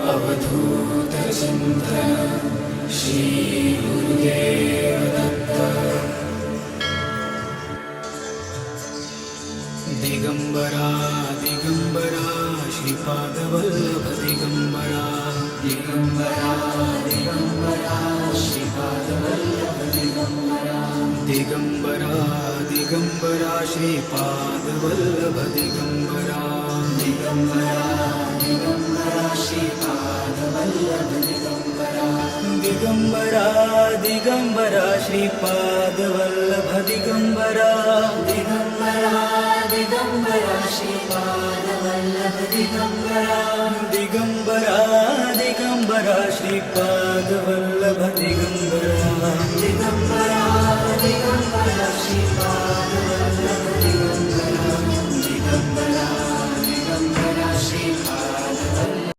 अवधूत चिंतन श्री गुरुदेव दत्त। दिगंबरा दिगंबरा श्रीपाद वल्लभ दिगंबरा, दिगंबरा दिगंबरा श्रीपाद वल्लभ दिगंबरा, दिगंबरा दिगंबरा श्रीपाद वल्लभ दिगंबरा, दिगंबरा दिगंबरा श्रीपाद वल्लभ दिगंबरा, दिगंबरा दिगंबरा श्रीपाद वल्लभ दिगंबरा, दिगंबरा दिगंबरा श्रीपाद वल्लभ दिगंबरा, दिगंबरा दिगंबरा श्रीपाद वल्लभ दिगंबरा, दिगंबरा दिगंबरा श्रीपाद